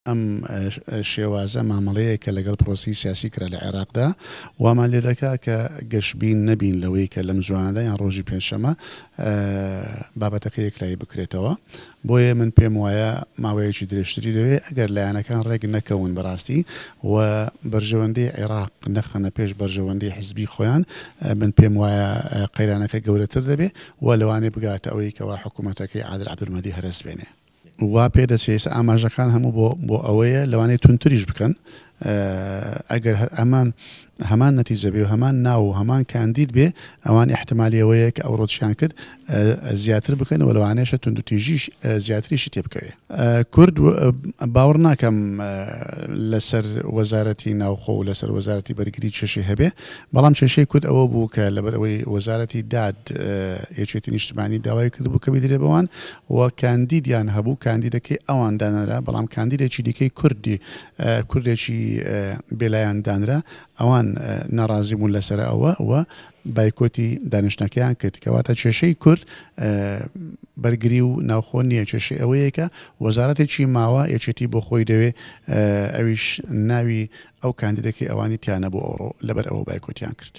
ئەم شێوازە مامەڵەیە کە لەگەڵ پرۆسی سیاسی کرا لە عێراقدا وامان لێ دەکا کە گەشتبین نەبین لەوەی کە لەم زوانەدا یان ڕۆژی پێنجشەمە بابەتەکە یەکلایی بکرێتەوە. بۆیە من پێم وایە ماوەیەکی درێژتری دەوێت ئەگەر لایەنەکان ڕێک نەکەون بەڕاستی و بەرژەوەندەی عێراق نەخەنە پێش بەرژەوەندەی حزبی خۆیان، من پێم وایە قەیرانەکە گەورەتر دەبێت و لەوانێ بگاتە ئەوەی کەوا حکوومەتەکەی عادل عەبدولمەجید هەرس بێنێ. وا پێ دەچێت ئاماژەکان هەموو بۆ ئەوەیە لەوانەیە تونتریش بکەن ئەگەر هەمان نەتیجە بێ و هەمان ناو و هەمان کاندید بێ ئەوان احتمالی ئەوەیە کە ئەو ڕۆژیان کرد زیاتر بکەن و لەوانەیەشە توندوتیژیش زیاتریشی تێ بکەوێ. کورد باوەڕ ناکەم لەسەر وەزارەتی ناوخۆ و لەسەر وەزارەتی بەرگری چێشەی هەبێ، بەڵام چێشەی کورد ئەوە بوو کە لەبەر ئەوەی وەزارەتی داد یەکێتی نیشتیمانی داوای کرد بوو کە بیدرێ بەوان و کاندیدیان هەبوو، کاندیدەکەی ئەوان دانرا، بەڵام کاندیدێکی دیکەی کوردێکی بێلایەن دانرا، ئەوان ناڕازی بوون لەسەر ئەوە و بایکۆتی دانیشتنەکەیان کرد. کەواتە کێشەی کورد بەرگری و ناوخۆ نییە، کێشەی ئەوەیە کە وەزارەتێکی ماوە یەکێتی بۆ خۆی دەوێ ئەویش ناوی ئەو کاندیدەکەی ئەوانی تیانە بۆ ئەوڕۆ لەبەر ئەوە بایکۆتیان کرد.